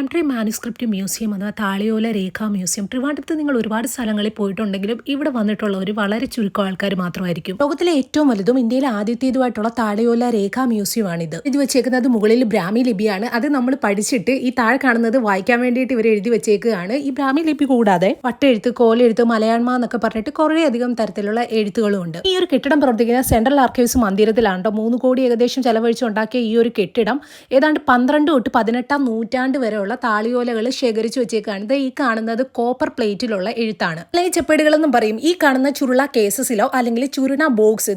റാംട്രി manuscript museum അഥവാ താളിയോല രേഖാ museum ട്രിവാൻഡ്രത്ത് നിങ്ങൾ ഒരുപാട് സ്ഥലങ്ങളിൽ പോയിട്ടുണ്ടെങ്കിലും ഇവിടെ വന്നിട്ടുള്ളവർ വളരെ ചുരുക്കം ആൾക്കാർ മാത്രമായിരിക്കും. ലോകത്തിലെ ഏറ്റവും വലുതും ഇന്ത്യയിലെ ആദ്യത്തേതുമായിട്ടുള്ള താളിയോല രേഖാ മ്യൂസിയമാണിത്. ഇത് വെച്ചേക്കുന്നത് മുകളിൽ ബ്രാഹ്മി ലിപിയാണ്. അത് നമ്മൾ പഠിച്ചിട്ട് ഈ താഴെ കാണുന്നത് വായിക്കാൻ വേണ്ടിയിട്ട് ഇവർ എഴുതി വെച്ചേക്കുകയാണ്. ഈ ബ്രാഹ്മി ലിപി കൂടാതെ വട്ടെഴുത്ത്, കോലെഴുത്ത്, മലയാളമ എന്നൊക്കെ പറഞ്ഞിട്ട് കുറേ അധികം തരത്തിലുള്ള എഴുത്തുകളും ഉണ്ട്. ഈ ഒരു കെട്ടിടം പ്രവർത്തിക്കുന്ന സെൻട്രൽ ആർക്കൈവ്സ് മന്ദിരത്തിലാണ്. 3 കോടി ഏകദേശം ചെലവഴിച്ചുണ്ടാക്കിയ ഈ ഒരു കെട്ടിടം ഏതാണ്ട് 12 തൊട്ട് 18-ാം നൂറ്റാണ്ട് വരെയുള്ള താളിയോലകൾ ശേഖരിച്ചു വെച്ചേക്കാണ്. ഈ കാണുന്നത് കോപ്പർ പ്ലേറ്റിലുള്ള എഴുത്താണ്. ചെപ്പേടുകൾ എന്നും പറയും. ഈ കാണുന്ന ചുരുള കേസസിലോ അല്ലെങ്കിൽ ചുരുണ ബോക്സ്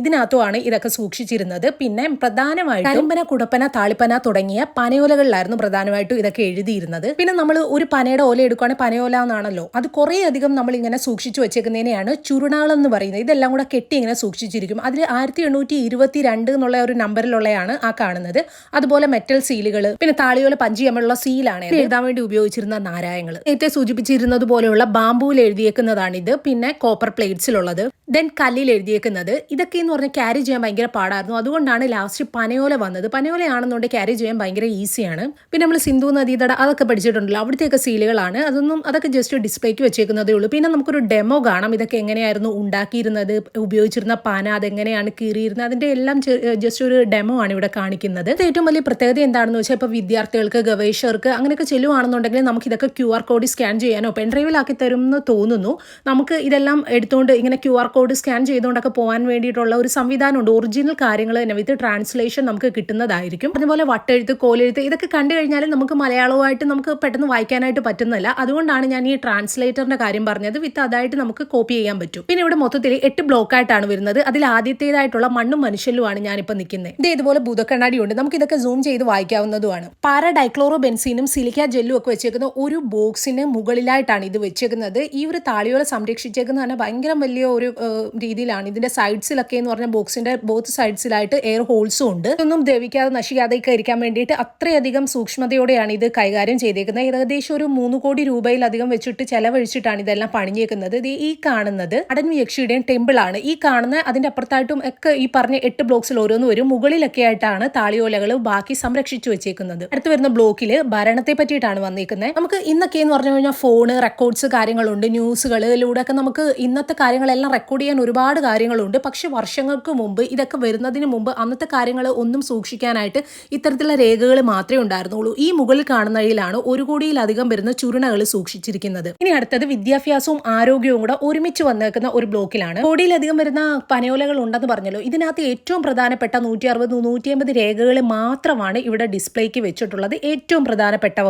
ഇതിനകത്തുമാണ് ഇതൊക്കെ സൂക്ഷിച്ചിരുന്നത്. പിന്നെ പ്രധാനമായിട്ടും കരിമ്പന, കുടപ്പന, താളിപ്പന തുടങ്ങിയ പനയോലകളിലായിരുന്നു പ്രധാനമായിട്ടും ഇതൊക്കെ എഴുതിയിരുന്നത്. പിന്നെ നമ്മൾ ഒരു പനയുടെ ഓല എടുക്കുകയാണെങ്കിൽ പനയോല എന്നാണല്ലോ, അത് കുറേ അധികം നമ്മൾ ഇങ്ങനെ സൂക്ഷിച്ചു വെച്ചേക്കുന്നതിനെയാണ് ചുരുണാളെന്ന് പറയുന്നത്. ഇതെല്ലാം കൂടെ കെട്ടി ഇങ്ങനെ സൂക്ഷിച്ചിരിക്കും. അതിൽ 1822 എന്നുള്ള ഒരു നമ്പറിലുള്ളതാണ് ആ കാണുന്നത്. അതുപോലെ മെറ്റൽ സീലുകൾ, പിന്നെ താളിയോല പഞ്ചിയമ്മുള്ള സീലാണ് എഴുതാൻ വേണ്ടി ഉപയോഗിച്ചിരുന്ന നാരായങ്ങൾ. നേരത്തെ സൂചിപ്പിച്ചിരുന്നത് പോലെയുള്ള ബാംബുവിൽ എഴുതിയേക്കുന്നതാണിത്. പിന്നെ കോപ്പർ പ്ലേറ്റ്സിലുള്ളത്, ദെൻ കല്ലിൽ എഴുതിയേക്കുന്നത്. ഇതൊക്കെ എന്ന് പറഞ്ഞാൽ ക്യാരി ചെയ്യാൻ ഭയങ്കര പാടായിരുന്നു. അതുകൊണ്ടാണ് ലാസ്റ്റ് പനയോല വന്നത്. പനയോലയാണെന്നുണ്ടെങ്കിൽ ക്യാരി ചെയ്യാൻ ഭയങ്കര ഈസിയാണ്. പിന്നെ നമ്മൾ സിന്ധു നദീതട അതൊക്കെ പഠിച്ചിട്ടുണ്ടല്ലോ, അവിടുത്തെയൊക്കെ സീലുകളാണ്. അതൊക്കെ ജസ്റ്റ് ഡിസ്പ്ലേക്ക് വെച്ചേക്കുന്നതേ ഉള്ളൂ. പിന്നെ നമുക്കൊരു ഡെമോ കാണാം. ഇതൊക്കെ എങ്ങനെയായിരുന്നു ഉണ്ടാക്കിയിരുന്നത്, ഉപയോഗിച്ചിരുന്ന പാന അതെങ്ങനെയാണ് കീറിയിരുന്നത്, അതിന്റെ എല്ലാം ജസ്റ്റ് ഒരു ഡെമോ ആണ് ഇവിടെ കാണിക്കുന്നത്. ഏറ്റവും വലിയ പ്രത്യേകത എന്താണെന്ന് വെച്ചാൽ ഇപ്പോൾ വിദ്യാർത്ഥികൾക്ക്, ഗവേഷകർക്ക് അങ്ങനെയൊക്കെ ചെല്ലുവാണെന്നുണ്ടെങ്കിൽ നമുക്ക് ഇതൊക്കെ QR കോഡ് സ്കാൻ ചെയ്യാനോ പെൻഡ്രൈവിലാക്കി തരും എന്ന് തോന്നുന്നു. നമുക്ക് ഇതെല്ലാം എടുത്തുകൊണ്ട് ഇങ്ങനെ QR കോഡ് സ്കാൻ ചെയ്തുകൊണ്ടൊക്കെ പോകാൻ വേണ്ടിയിട്ടുള്ള ഒരു സംവിധാനമുണ്ട്. ഒറിജിനൽ കാര്യങ്ങൾ തന്നെ വിത്ത് ട്രാൻസ്ലേഷൻ നമുക്ക് കിട്ടുന്നതായിരിക്കും. അതുപോലെ വട്ടെഴുത്ത്, കോലെഴുത്ത് ഇതൊക്കെ കണ്ടു കഴിഞ്ഞാൽ നമുക്ക് മലയാളവുമായിട്ട് നമുക്ക് പെട്ടെന്ന് വായിക്കാനായിട്ട് പറ്റുന്നില്ല. അതുകൊണ്ടാണ് ഞാൻ ഈ ട്രാൻസ്ലേറ്ററിന്റെ കാര്യം പറഞ്ഞത്. വിത്ത് അതായിട്ട് നമുക്ക് കോപ്പി ചെയ്യാൻ പറ്റും. പിന്നെ ഇവിടെ മൊത്തത്തിൽ 8 ബ്ലോക്കായിട്ടാണ് വരുന്നത്. അതിൽ ആദ്യത്തേതായിട്ടുള്ള മണ്ണും മനുഷ്യലുമാണ് ഞാനിപ്പോൾ നിൽക്കുന്നത്. ഇതുപോലെ ഭൂതക്കണ്ണാടി ഉണ്ട്. നമുക്ക് ഇതൊക്കെ സൂം ചെയ്ത് വായിക്കാവുന്നതുമാണ്. പാരാഡൈക്ലോറോ ബെൻസീനും സിലിക്ക ജെല്ലും ഒക്കെ വെച്ചേക്കുന്ന ഒരു ബോക്സിന് മുകളിലായിട്ടാണ് ഇത് വെച്ചേക്കുന്നത്. ഈ ഒരു താളിയോല സംരക്ഷിച്ചേക്കുന്ന തന്നെ ഭയങ്കര വലിയ ഒരു രീതിയിലാണ്. ഇതിന്റെ സൈഡ്സിലൊക്കെ എന്ന് പറഞ്ഞാൽ ബോക്സിന്റെ ബോത്ത് സൈഡ്സിലായിട്ട് എയർ ഹോൾസും ഉണ്ട്. ഇതൊന്നും ദ്രവിക്കാതെ നശിക്കാതെ ഇരിക്കാൻ വേണ്ടിയിട്ട് അത്രയധികം സൂക്ഷ്മതയോടെയാണ് ഇത് കൈകാര്യം ചെയ്തേക്കുന്നത്. ഏകദേശം ഒരു 3 കോടി രൂപയിലധികം വെച്ചിട്ട് ചെലവഴിച്ചിട്ടാണ് ഇതെല്ലാം പണിഞ്ഞേക്കുന്നത്. ഈ കാണുന്നത് അടൻവി യക്ഷിയുടെയും ടെമ്പിൾ ആണ്. ഈ കാണുന്ന അതിന്റെ അപ്പുറത്തായിട്ടും ഒക്കെ ഈ പറഞ്ഞ 8 ബ്ലോക്സിൽ ഓരോന്ന് വരും. മുകളിലൊക്കെ ആയിട്ടാണ് താളിയോലകൾ ബാക്കി സംരക്ഷിച്ചു വെച്ചേക്കുന്നത്. അടുത്ത് വരുന്ന ബ്ലോക്കില് ഭരണത്തെ പറ്റിയിട്ടാണ് വന്നിരിക്കുന്നത്. നമുക്ക് ഇന്നൊക്കെ എന്ന് പറഞ്ഞു കഴിഞ്ഞാൽ ഫോണ്, റെക്കോർഡ്സ് കാര്യങ്ങളുണ്ട്, ന്യൂസുകളിലൂടെ ഒക്കെ നമുക്ക് ഇന്നത്തെ കാര്യങ്ങളെല്ലാം റെക്കോർഡ് ചെയ്യാൻ ഒരുപാട് കാര്യങ്ങളുണ്ട്. പക്ഷെ വർഷങ്ങൾക്ക് മുമ്പ് ഇതൊക്കെ വരുന്നതിന് മുമ്പ് അന്നത്തെ കാര്യങ്ങൾ ഒന്നും സൂക്ഷിക്കാനായിട്ട് ഇത്തരത്തിലുള്ള രേഖകൾ മാത്രമേ ഉണ്ടായിരുന്നുള്ളൂ. ഈ മുകളിൽ കാണുന്നതിലാണ് 1 കോടിയിലധികം വരുന്ന ചുരുണകൾ സൂക്ഷിച്ചിരിക്കുന്നത്. ഇനി അടുത്തത് വിദ്യാഭ്യാസവും ആരോഗ്യവും കൂടെ ഒരുമിച്ച് വന്നേക്കുന്ന ഒരു ബ്ലോക്കിലാണ്. കോടിയിലധികം വരുന്ന പനയോലകൾ ഉണ്ടെന്ന് പറഞ്ഞല്ലോ. ഇതിനകത്ത് ഏറ്റവും പ്രധാനപ്പെട്ട 160-150 രേഖകൾ മാത്രമാണ് ഇവിടെ ഡിസ്പ്ലേക്ക് വെച്ചിട്ടുള്ളത്. ഏറ്റവും പ്രധാനപ്പെട്ടവ